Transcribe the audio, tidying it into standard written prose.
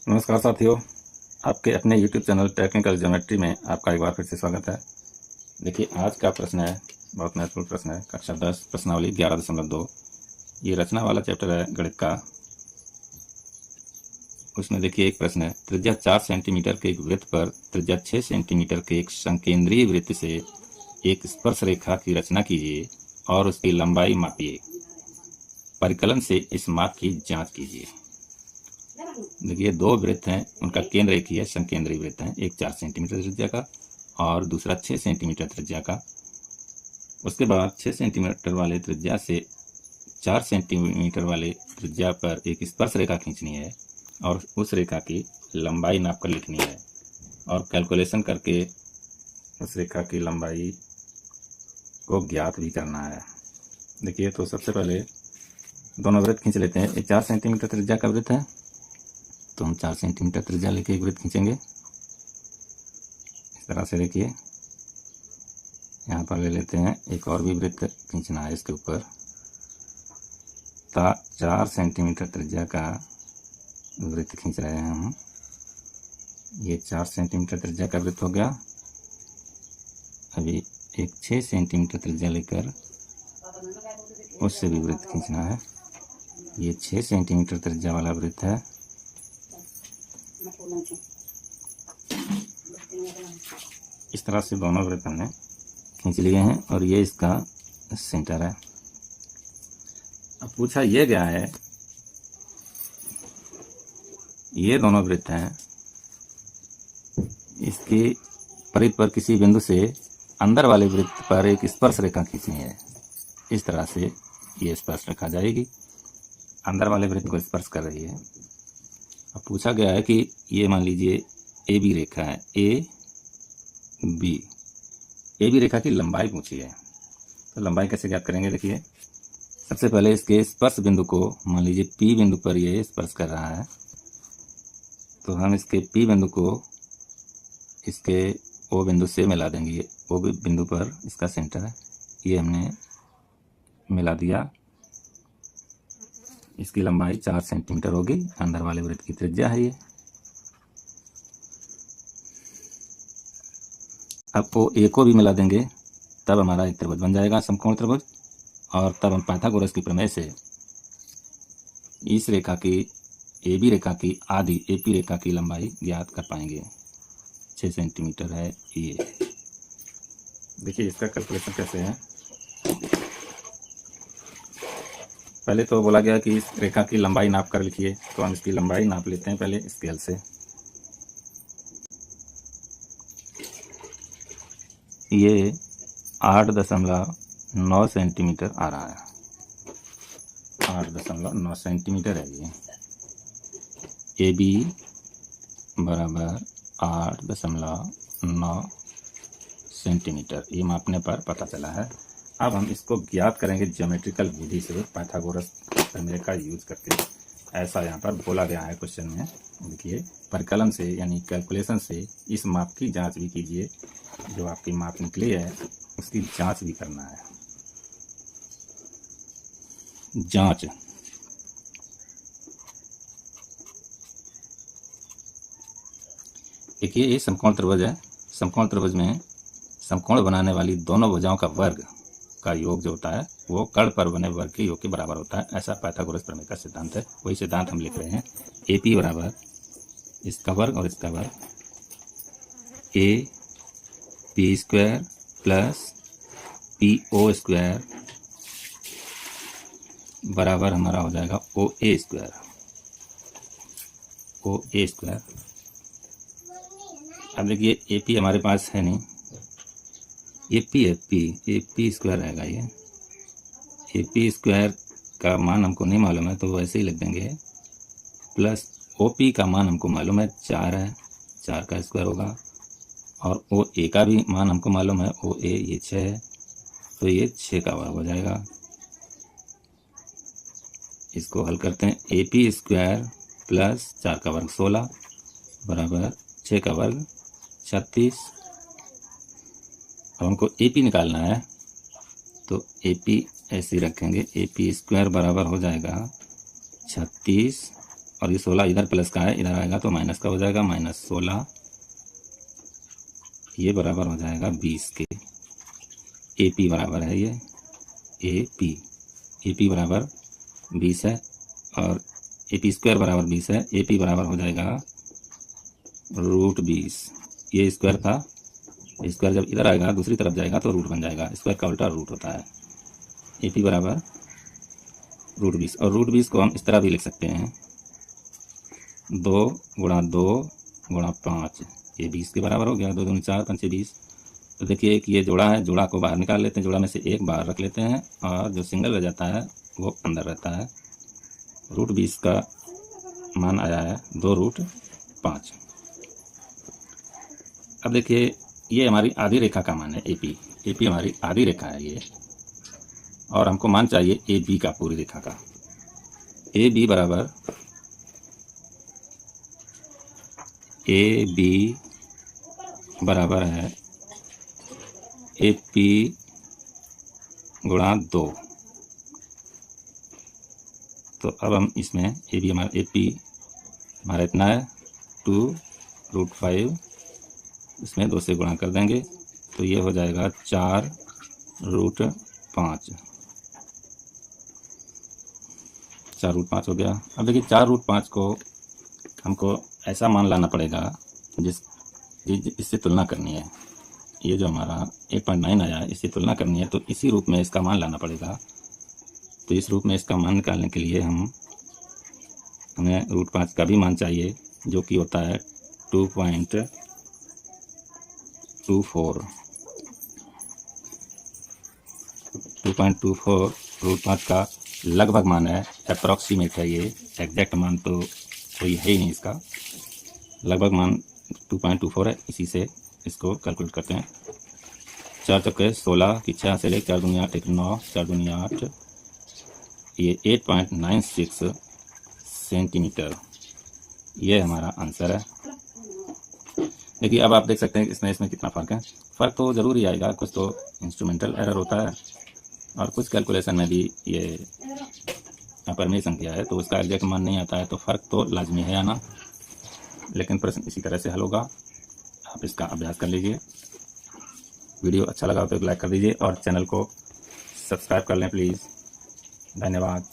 नमस्कार साथियों, आपके अपने YouTube चैनल टेक्निकल ज्योमेट्री में आपका एक बार फिर से स्वागत है। देखिए आज का प्रश्न है, बहुत महत्वपूर्ण प्रश्न है। कक्षा 10 प्रश्नावली 11.2 ये रचना वाला चैप्टर है गणित का। उसमें देखिए एक प्रश्न है, त्रिज्या 4 सेंटीमीटर के एक वृत्त पर त्रिज्या 6 सेंटीमीटर के एक संकेंद्रीय वृत्त से एक स्पर्श रेखा की रचना कीजिए और उसकी लंबाई मापिए। परिकलन से इस माप की जाँच कीजिए। देखिए दो वृत्त हैं, उनका केंद्र एक ही है, संकेंद्रीय वृत्त हैं, एक 4 सेंटीमीटर त्रिज्या का और दूसरा 6 सेंटीमीटर त्रिज्या का। उसके बाद 6 सेंटीमीटर वाले त्रिज्या से 4 सेंटीमीटर वाले त्रिज्या पर एक स्पर्श रेखा खींचनी है और उस रेखा की लंबाई नाप कर लिखनी है और कैलकुलेशन करके उस रेखा की लंबाई को ज्ञात भी करना है। देखिए तो सबसे पहले दोनों वृत्त खींच लेते हैं। एक 4 सेंटीमीटर त्रिज्या का वृत्त है, तो हम 4 सेंटीमीटर त्रिज्या लेके एक वृत्त खींचेंगे। इस तरह से देखिए यहाँ पर ले लेते हैं, एक और भी वृत्त खींचना है इसके ऊपर। 4 सेंटीमीटर त्रिज्या का वृत्त खींच रहे हैं हम। ये 4 सेंटीमीटर त्रिज्या का वृत्त हो गया। अभी एक 6 सेंटीमीटर त्रिज्या लेकर उससे भी वृत्त खींचना है। ये 6 सेंटीमीटर त्रिज्या वाला वृत्त है। इस तरह से दोनों वृत्त हमने खींच लिए हैं और ये इसका सेंटर है। अब पूछा ये गया है, ये दोनों वृत्त हैं, इसके परिधि पर किसी बिंदु से अंदर वाले वृत्त पर एक स्पर्श रेखा खींचनी है। इस तरह से ये स्पर्श रेखा जाएगी, अंदर वाले वृत्त को स्पर्श कर रही है। अब पूछा गया है कि ये मान लीजिए ए बी रेखा है, ए बी रेखा की लंबाई पूछी है। तो लंबाई कैसे ज्ञात करेंगे? देखिए सबसे पहले इसके स्पर्श बिंदु को मान लीजिए पी बिंदु पर ये स्पर्श कर रहा है, तो हम इसके पी बिंदु को इसके ओ बिंदु से मिला देंगे। ओ बिंदु पर इसका सेंटर है, ये हमने मिला दिया। इसकी लंबाई 4 सेंटीमीटर होगी, अंदर वाले वृत्त की त्रिज्या है ये। अब वो ए को भी मिला देंगे, तब हमारा एक त्रिभुज बन जाएगा, समकोण त्रिभुज। और तब हम पाइथागोरस की प्रमेय से इस रेखा की, ए बी रेखा की आधी ए पी रेखा की लंबाई ज्ञात कर पाएंगे। 6 सेंटीमीटर है ये। देखिए इसका कैलकुलेशन कैसे है। पहले तो बोला गया कि इस रेखा की लंबाई नाप कर लिखिए, तो हम इसकी लंबाई नाप लेते हैं पहले स्केल से। ये 8.9 सेंटीमीटर आ रहा है। 8.9 सेंटीमीटर है ये। ए बी बराबर 8.9 सेंटीमीटर, ये मापने पर पता चला है। अब हम इसको ज्ञात करेंगे ज्योमेट्रिकल विधि से, पाइथागोरस प्रमेय का यूज करके। ऐसा यहाँ पर बोला गया है क्वेश्चन में। देखिए परिकलन से यानी कैलकुलेशन से इस माप की जांच भी कीजिए। जो आपकी माप निकली है उसकी जांच भी करना है। जांच, देखिए ये समकोण त्रिभुज है। समकोण त्रिभुज में समकोण बनाने वाली दोनों भुजाओं का वर्ग का योग जो होता है वो कर्ण पर बने वर्ग के योग के बराबर होता है। ऐसा पाइथागोरस प्रमेय का सिद्धांत है। वही सिद्धांत हम लिख रहे हैं। ए पी बराबर इसका वर्ग और इसका वर्ग, A P square plus P O square बराबर हमारा हो जाएगा ओ ए स्क्वायर। ओ ए स्क्वायर। अब देखिए ए पी हमारे पास है नहीं, ये पी है, ए पी स्क्वायर रहेगा। ये ए पी स्क्वायर का मान हमको नहीं मालूम है तो वैसे ही लिख देंगे, प्लस ओ पी का मान हमको मालूम है 4 है, 4 का स्क्वायर होगा। और ओ ए का भी मान हमको मालूम है, ओ ए ये 6 है, तो ये 6 का वर्ग हो जाएगा। इसको हल करते हैं। ए पी स्क्वायर प्लस 4 का वर्ग 16 बराबर 6 का वर्ग 36। अब हमको ए पी निकालना है, तो ए पी ऐसे रखेंगे। ए पी स्क्वायर बराबर हो जाएगा 36 और ये 16 इधर प्लस का है, इधर आएगा तो माइनस का हो जाएगा, -16 ये बराबर हो जाएगा 20 के। AP बराबर है ये AP बराबर 20 है और AP² बराबर 20 है। AP बराबर हो जाएगा √20। ये स्क्वायर था, स्क्वायर जब इधर आएगा दूसरी तरफ जाएगा तो रूट बन जाएगा, स्क्वायर का उल्टा रूट होता है। AP बराबर √20 और √20 को हम इस तरह भी लिख सकते हैं 2 × 2 × 5, ये 20 के बराबर हो गया। 2 दूनी 4, 5 20। तो देखिए कि ये जोड़ा है, जोड़ा को बाहर निकाल लेते हैं, जोड़ा में से एक बाहर रख लेते हैं और जो सिंगल रह जाता है वो अंदर रहता है। √20 का मान आया है 2√5। अब देखिए ये हमारी आधी रेखा का मान है AP हमारी आधी रेखा है ये, और हमको मान चाहिए AB का, पूरी रेखा का। AB बराबर है AP × 2। तो अब हम इसमें AB हमारा इतना है 2√5, इसमें 2 से गुणा कर देंगे तो ये हो जाएगा 4√5। 4√5 हो गया। अब देखिए 4√5 को हमको ऐसा मान लाना पड़ेगा इससे तुलना करनी है। ये जो हमारा 8.9 आया है इससे तुलना करनी है, तो इसी रूप में इसका मान लाना पड़ेगा। तो इस रूप में इसका मान निकालने के लिए हमें √5 का भी मान चाहिए, जो कि होता है 2.24। √5 का लगभग मान है, अप्रॉक्सीमेट है ये, एग्जैक्ट मान तो कोई है ही नहीं इसका। लगभग मान 2.24 है, इसी से इसको कैलकुलेट करते हैं। 4 चौके 16 की 6 से लेकर 4 दूनी 8, 1 9, 4 दूनी 8, ये 8.96 सेंटीमीटर ये हमारा आंसर है। देखिए अब आप देख सकते हैं इसमें कितना फ़र्क है। फ़र्क तो ज़रूर ही आएगा, कुछ तो इंस्ट्रूमेंटल एरर होता है और कुछ कैलकुलेशन में भी ये अपरिमेय संख्या है तो उसका एग्जैक्ट मान नहीं आता है, तो फ़र्क तो लाजमी है आना। लेकिन प्रश्न इसी तरह से हल होगा, आप इसका अभ्यास कर लीजिए। वीडियो अच्छा लगा तो लाइक कर दीजिए और चैनल को सब्सक्राइब कर लें प्लीज़। धन्यवाद।